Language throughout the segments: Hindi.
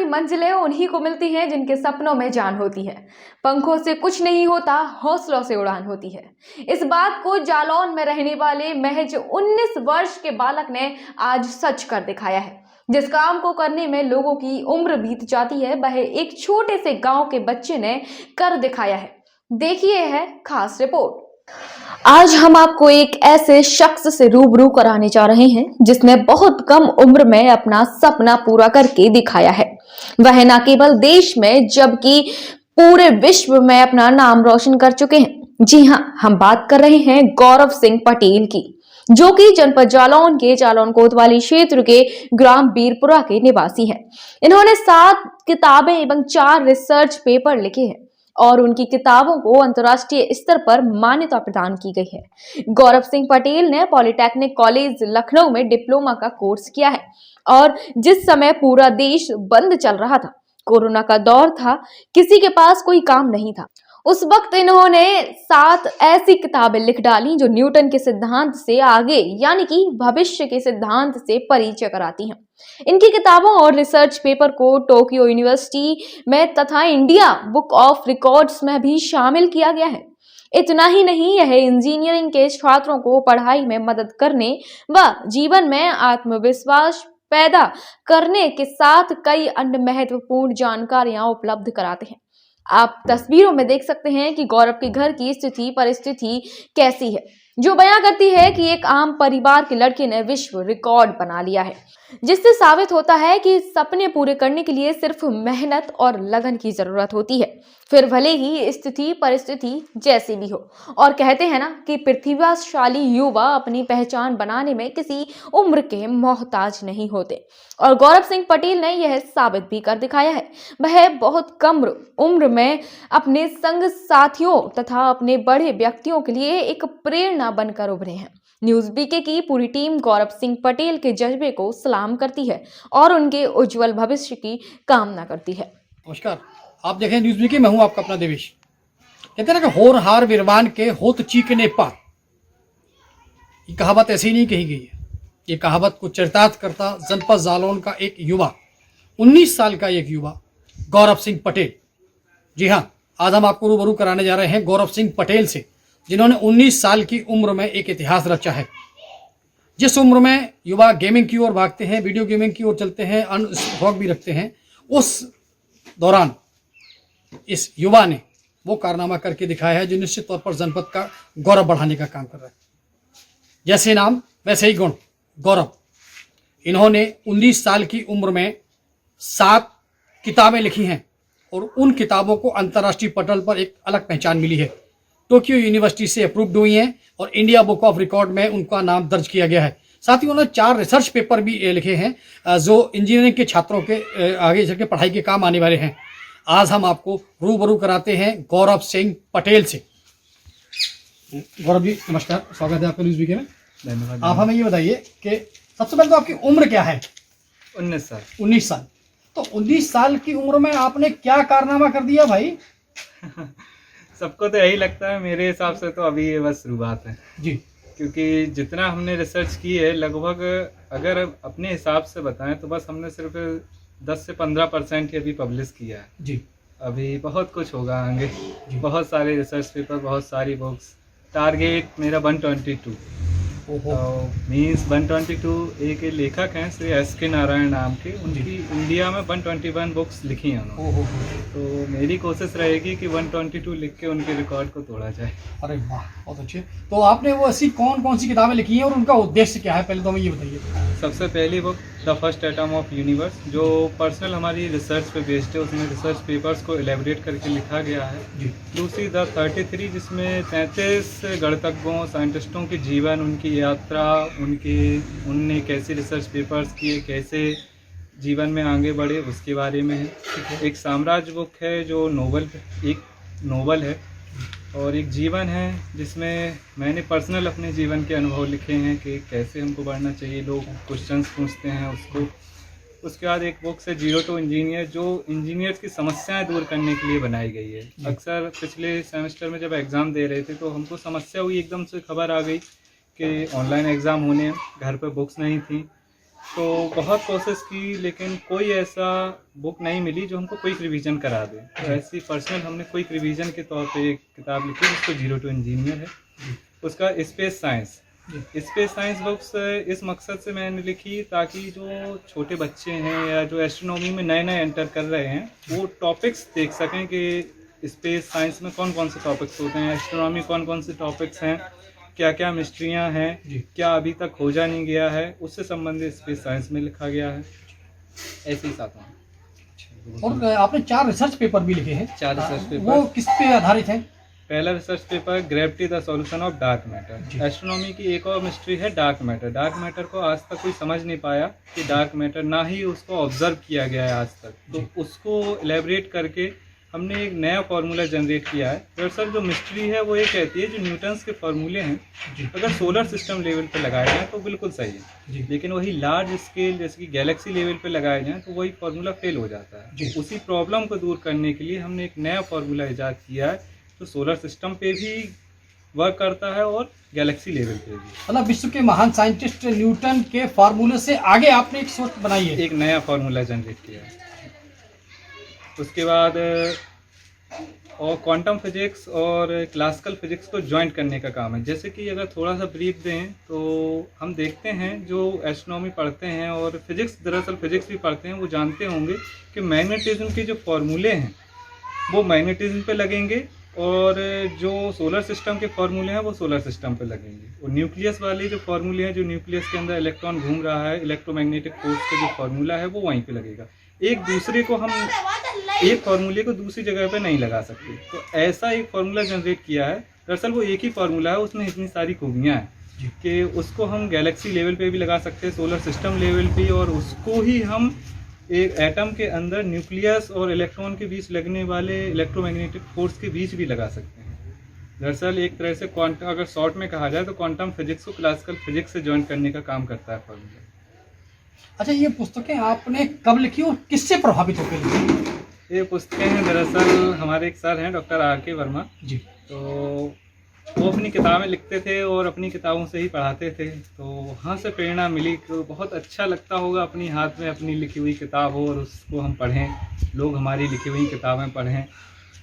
मंजिलें उन्हीं को मिलती हैं जिनके सपनों में जान होती है। पंखों से कुछ नहीं होता, हौसलों से उड़ान होती है। इस बात को जालौन में रहने वाले महज 19 वर्ष के बालक ने आज सच कर दिखाया है। जिस काम को करने में लोगों की उम्र बीत जाती है, वह एक छोटे से गांव के बच्चे ने कर दिखाया है। देखिए है खास रिपोर्ट। आज हम आपको एक ऐसे शख्स से रूबरू कराने जा रहे हैं जिसने बहुत कम उम्र में अपना सपना पूरा करके दिखाया है। वह न केवल देश में जबकि पूरे विश्व में अपना नाम रोशन कर चुके हैं। जी हां, हम बात कर रहे हैं गौरव सिंह पटेल की, जो कि जनपद जालौन के जालौन कोतवाली क्षेत्र के ग्राम बीरपुरा के निवासी हैं। इन्होंने 7 किताबें एवं 4 रिसर्च पेपर लिखे हैं और उनकी किताबों को अंतर्राष्ट्रीय स्तर पर मान्यता प्रदान की गई है। गौरव सिंह पटेल ने पॉलिटेक्निक कॉलेज लखनऊ में डिप्लोमा का कोर्स किया है और जिस समय पूरा देश बंद चल रहा था, कोरोना का दौर था, किसी के पास कोई काम नहीं था, उस वक्त इन्होंने 7 ऐसी किताबें लिख डाली जो न्यूटन के सिद्धांत से आगे यानी कि भविष्य के सिद्धांत से परिचय कराती हैं। इनकी किताबों और रिसर्च पेपर को टोक्यो यूनिवर्सिटी में तथा इंडिया बुक ऑफ रिकॉर्ड्स में भी शामिल किया गया है। इतना ही नहीं, यह इंजीनियरिंग के छात्रों को पढ़ाई में मदद करने व जीवन में आत्मविश्वास पैदा करने के साथ कई अन्य महत्वपूर्ण जानकारियां उपलब्ध कराते हैं। आप तस्वीरों में देख सकते हैं कि गौरव के घर की परिस्थिति कैसी है, जो बयां करती है कि एक आम परिवार के लड़के ने विश्व रिकॉर्ड बना लिया है, जिससे साबित होता है कि सपने पूरे करने के लिए सिर्फ मेहनत और लगन की जरूरत होती है, फिर भले ही परिस्थिति जैसी भी हो। और कहते हैं ना कि प्रतिभाशाली युवा अपनी पहचान बनाने में किसी उम्र के मोहताज नहीं होते, और गौरव सिंह पटेल ने यह साबित भी कर दिखाया है। वह बहुत कम उम्र में अपने संग साथियों तथा अपने बड़े व्यक्तियों के लिए एक प्रेरणा बनकर उभरे हैं। न्यूज बीके की पूरी टीम गौरव सिंह पटेल के जज्बे को सलाम करती है और उनके उज्जवल भविष्य की कामना करती है। नमस्कार, आप देखें न्यूज बीके, मैं हूं आपका अपना देवेश। कहते हैं ना कि होर हार विरवान के होत चीकने पर, ये कहावत ऐसी नहीं कही गई है। ये कहावत को चरितार्थ करता जनपद जालौन का एक युवा, 19 साल का एक युवा गौरव सिंह पटेल। जी हाँ, आज हम आपको रूबरू कराने जा रहे हैं गौरव सिंह पटेल से, जिन्होंने 19 साल की उम्र में एक इतिहास रचा है। जिस उम्र में युवा गेमिंग की ओर भागते हैं, वीडियो गेमिंग की ओर चलते हैं, अन्य शौक भी रखते हैं, उस दौरान इस युवा ने वो कारनामा करके दिखाया है जो निश्चित तौर पर जनपद का गौरव बढ़ाने का काम कर रहा है। जैसे नाम वैसे ही गुण, गौरव। इन्होंने 19 साल की उम्र में 7 किताबें लिखी हैं और उन किताबों को अंतर्राष्ट्रीय पटल पर एक अलग पहचान मिली है। टोक्यो यूनिवर्सिटी से अप्रूव्ड हुई हैं और इंडिया बुक ऑफ रिकॉर्ड में उनका नाम दर्ज किया गया है। साथ ही उन्होंने 4 रिसर्च पेपर भी लिखे हैं जो इंजीनियरिंग के छात्रों के आगे चल के पढ़ाई के काम आने वाले हैं। आज हम आपको रूबरू कराते हैं गौरव सिंह पटेल से। गौरव जी नमस्कार, स्वागत है आपका न्यूज बीके में। धन्यवाद। आप हमें ये बताइए कि सबसे पहले तो आपकी उम्र क्या है? 19 साल। 19 साल। तो 19 साल की उम्र में आपने क्या कारनामा कर दिया भाई? सबको तो यही लगता है, मेरे हिसाब से तो अभी ये बस शुरुआत है जी। क्योंकि जितना हमने रिसर्च की है, लगभग अगर अपने हिसाब से बताएं तो बस हमने सिर्फ 10 से 15% ही अभी पब्लिश किया है। जी। अभी बहुत कुछ होगा आगे, बहुत सारे रिसर्च पेपर, बहुत सारी बुक्स। टारगेट मेरा 122 मीन्स 122। एक लेखक हैं श्री SK नारायण नाम के, उनकी इंडिया में 121 बुक्स लिखी हैं उन्होंने। तो मेरी कोशिश रहेगी कि 122 लिख के उनके रिकॉर्ड को तोड़ा जाए। अरे वाह, बहुत अच्छे। तो आपने वो ऐसी कौन कौन सी किताबें लिखी हैं और उनका उद्देश्य क्या है, पहले तो हमें ये बताइए। सबसे पहली book the first atom of universe, जो पर्सनल हमारी रिसर्च पे बेस्ड है, उसमें रिसर्च पेपर्स को एलेबरेट करके लिखा गया है। जी। दूसरी द 33, जिसमें 33 गणतज्ञों, साइंटिस्टों के जीवन, उनकी यात्रा, उनने कैसे रिसर्च पेपर्स किए, कैसे जीवन में आगे बढ़े, उसके बारे में है। एक साम्राज्य बुक है जो एक नोवेल है, और एक जीवन है जिसमें मैंने पर्सनल अपने जीवन के अनुभव लिखे हैं कि कैसे हमको बढ़ना चाहिए। लोग क्वेश्चंस पूछते हैं उसको। उसके बाद एक बुक है जीरो टू इंजीनियर, जो इंजीनियर्स की समस्याएं दूर करने के लिए बनाई गई है। अक्सर पिछले सेमेस्टर में जब एग्ज़ाम दे रहे थे तो हमको समस्या हुई, एकदम से खबर आ गई कि ऑनलाइन एग्ज़ाम होने हैं, घर पे बुक्स नहीं थी, तो बहुत कोशिश की, लेकिन कोई ऐसा बुक नहीं मिली जो हमको क्विक रिवीजन करा दे। तो ऐसी पर्सनल हमने क्विक रिवीजन के तौर पे एक किताब लिखी जिसको जीरो टू इंजीनियर है, उसका space science. Space science books इस मकसद से मैंने लिखी ताकि जो छोटे बच्चे हैं या जो एस्ट्रोनॉमी में नए नए एंटर कर रहे हैं वो टॉपिक्स देख सकें कि स्पेस साइंस में कौन कौन से टॉपिक्स होते हैं, एस्ट्रोनॉमी कौन कौन से टॉपिक्स हैं, क्या क्या मिस्ट्रियाँ हैं, क्या अभी तक खोजा नहीं गया है, उससे संबंधित स्पेस साइंस में लिखा गया है। ऐसे ही साथ में और आपने 4 रिसर्च पेपर भी लिखे हैं। 4 रिसर्च पेपर। वो किस पे आधारित है? पहला research paper gravity the solution of dark matter. Astronomy की एक और मिस्ट्री है डार्क मैटर। डार्क मैटर को आज तक कोई समझ नहीं पाया कि डार्क मैटर, ना ही उसको ऑब्जर्व किया गया है आज तक। तो उसको एलेबरेट करके हमने एक नया फार्मूला जनरेट किया है। दरअसल जो मिस्ट्री है वो ये कहती है जो न्यूटन्स के फार्मूले हैं अगर सोलर सिस्टम लेवल पे लगाए जाएँ तो बिल्कुल सही है, लेकिन वही लार्ज स्केल जैसे कि गैलेक्सी लेवल पे लगाए जाएँ तो वही फार्मूला फेल हो जाता है। उसी प्रॉब्लम को दूर करने के लिए हमने एक नया फार्मूला ईजाद किया है जो सोलर सिस्टम पे भी वर्क करता है और गैलेक्सी लेवल पे भी। मतलब विश्व के महान साइंटिस्ट न्यूटन के फार्मूले से आगे आपने एक सोच बनाई है, एक नया फार्मूला जनरेट किया है। उसके बाद और क्वांटम फिजिक्स और क्लासिकल फिजिक्स को ज्वाइंट करने का काम है। जैसे कि अगर थोड़ा सा ब्रीफ दें तो हम देखते हैं जो एस्ट्रोनॉमी पढ़ते हैं और फिजिक्स, दरअसल फिजिक्स भी पढ़ते हैं, वो जानते होंगे कि मैग्नेटिज्म के जो फार्मूले हैं वो मैग्नेटिज्म पे लगेंगे और जो सोलर सिस्टम के फार्मूले हैं वो सोलर सिस्टम पे लगेंगे। और न्यूक्लियस वाले जो फार्मूले हैं, जो न्यूक्लियस के अंदर इलेक्ट्रॉन घूम रहा है, इलेक्ट्रोमैग्नेटिक फोर्स का जो फार्मूला है वो वहीं पे लगेगा। एक दूसरे को हम एक फार्मूले को दूसरी जगह पे नहीं लगा सकते। तो ऐसा एक फार्मूला जनरेट किया है। दरअसल वो एक ही फार्मूला है, उसमें इतनी सारी खूबियाँ हैं कि उसको हम गैलेक्सी लेवल पे भी लगा सकते हैं, सोलर सिस्टम लेवल पे, और उसको ही हम एक एटम के अंदर न्यूक्लियस और इलेक्ट्रॉन के बीच लगने वाले इलेक्ट्रोमैग्नेटिक फोर्स के बीच भी लगा सकते हैं। दरअसल एक तरह से क्वांटम, अगर शॉर्ट में कहा जाए तो क्वांटम फिजिक्स को क्लासिकल फिजिक्स से ज्वाइन करने का काम करता है फार्मूला। अच्छा, ये पुस्तकें आपने कब लिखी और किससे प्रभावित होकर लिखी? ये पुस्तकें हैं दरअसल हमारे एक सर हैं डॉक्टर R.K. वर्मा जी। तो वो अपनी किताबें लिखते थे और अपनी किताबों से ही पढ़ाते थे। तो वहाँ से प्रेरणा मिली। तो बहुत अच्छा लगता होगा अपनी हाथ में अपनी लिखी हुई किताब हो और उसको हम पढ़ें, लोग हमारी लिखी हुई किताबें पढ़ें।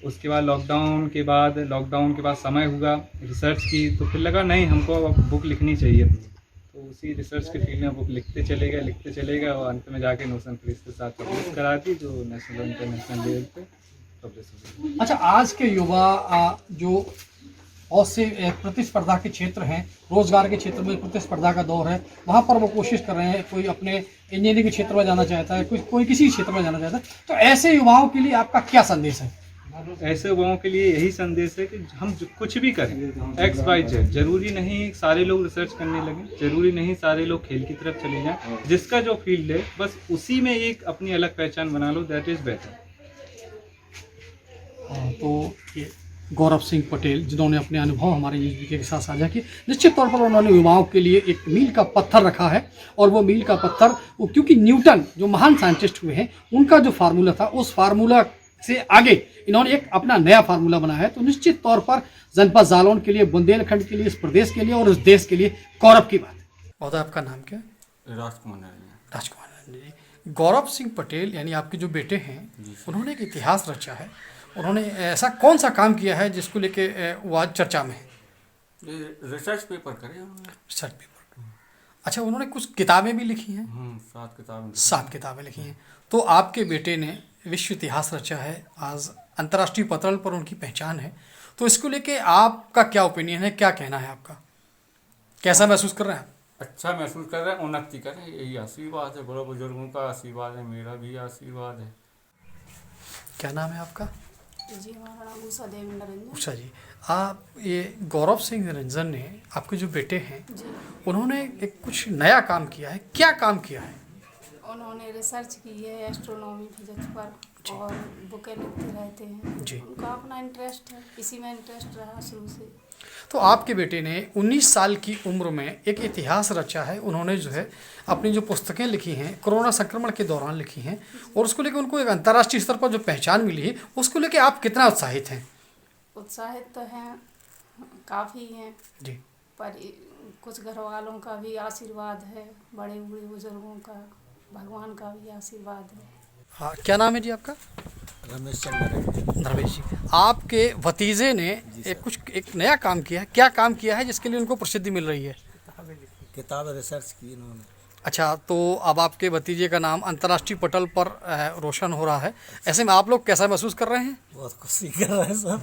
उसके बाद लॉकडाउन के बाद समय हुआ रिसर्च की, तो फिर लगा नहीं हमको अब बुक लिखनी चाहिए अपनी। तो उसी रिसर्च के फील्ड में बुक लिखते चले गए और अंत में जाके नोशन प्रेस के साथ पब्लिश करा दी, जो नेशनल और इंटरनेशनल लेवल पे पब्लिश हो गई। अच्छा, आज के युवा जो बहुत से प्रतिस्पर्धा के क्षेत्र हैं, रोजगार के क्षेत्र में प्रतिस्पर्धा का दौर है, वहाँ पर वो कोशिश कर रहे हैं, कोई अपने इंजीनियरिंग के क्षेत्र में जाना चाहता है, कोई किसी क्षेत्र में जाना चाहता है, तो ऐसे युवाओं के लिए आपका क्या संदेश है? ऐसे युवाओं के लिए यही संदेश है कि हम कुछ भी करें, XYZ, जरूरी नहीं सारे लोग रिसर्च करने लगे, जरूरी नहीं सारे लोग खेल की तरफ चले जाएं। जिसका जो फील्ड है बस उसी में एक अपनी अलग पहचान बना लो, दैट इज बेटर। तो ये गौरव सिंह पटेल जिन्होंने अपने अनुभव हमारे न्यूज़ के साथ साझा किए, निश्चित तौर पर उन्होंने युवाओं के लिए एक मील का पत्थर रखा है। और वो मील का पत्थर वो, क्योंकि न्यूटन जो महान साइंटिस्ट हुए हैं उनका जो फार्मूला था, उस फार्मूला से आगे इन्होंने एक अपना नया फार्मूला बनाया है। तो निश्चित तौर पर जनपद जालौन के लिए, बुंदेलखंड के लिए, इस प्रदेश के लिए और इस देश के लिए गौरव की बात है। और आपका नाम क्या है? राजकुमार जी। गौरव सिंह पटेल यानी आपके जो बेटे हैं, उन्होंने एक इतिहास रचा है। उन्होंने ऐसा कौन सा काम किया है जिसको लेके वो आज चर्चा में है? रिसर्च पेपर करे उन्होंने। Research paper. अच्छा, उन्होंने कुछ किताबें भी लिखी हैं? 7 किताबें लिखी हैं। तो आपके बेटे ने विश्व इतिहास रचा है, आज अंतर्राष्ट्रीय पटल पर उनकी पहचान है। तो इसको लेके आपका क्या ओपिनियन है, क्या कहना है आपका? कैसा महसूस कर रहे हैं आप? अच्छा महसूस कर रहे हैं, उन्नति करें, यही आशीर्वाद है, बड़े बुजुर्गों का आशीर्वाद है, मेरा भी आशीर्वाद है। क्या नाम है आपका? जी, हमारा नाम उषा देवी निरंजन। उषा जी, आप ये गौरव सिंह निरंजन ने, आपके जो बेटे हैं, उन्होंने एक कुछ नया काम किया है। क्या काम किया है? उन्होंने रिसर्च की है एस्ट्रोनॉमी फिजिक्स पर और बुकें लिखते रहते हैं जी। उनका अपना इंटरेस्ट है, इसी में इंटरेस्ट रहा शुरू से। तो आपके बेटे ने 19 साल की उम्र में एक इतिहास रचा है। उन्होंने जो है अपनी जो पुस्तकें लिखी हैं कोरोना संक्रमण के दौरान लिखी हैं, और उसको लेकर उनको एक अंतर्राष्ट्रीय स्तर पर जो पहचान मिली है, उसको लेकर आप कितना उत्साहित हैं? उत्साहित तो हैं, काफ़ी हैं जी। पर कुछ घर वालों का भी आशीर्वाद है, बड़े बूढ़े बुजुर्गों का, भगवान का भी आशीर्वाद है। हाँ, क्या नाम है जी आपका? रमेश चंद्र धर्मेश जी, आपके भतीजे ने एक नया काम किया है। क्या काम किया है जिसके लिए उनको प्रसिद्धि मिल रही है? किताब रिसर्च की इन्होंने। अच्छा, तो अब आपके भतीजे का नाम अंतर्राष्ट्रीय पटल पर रोशन हो रहा है। ऐसे में आप लोग कैसा महसूस कर रहे हैं? बहुत खुशी कर रहे हैं सब।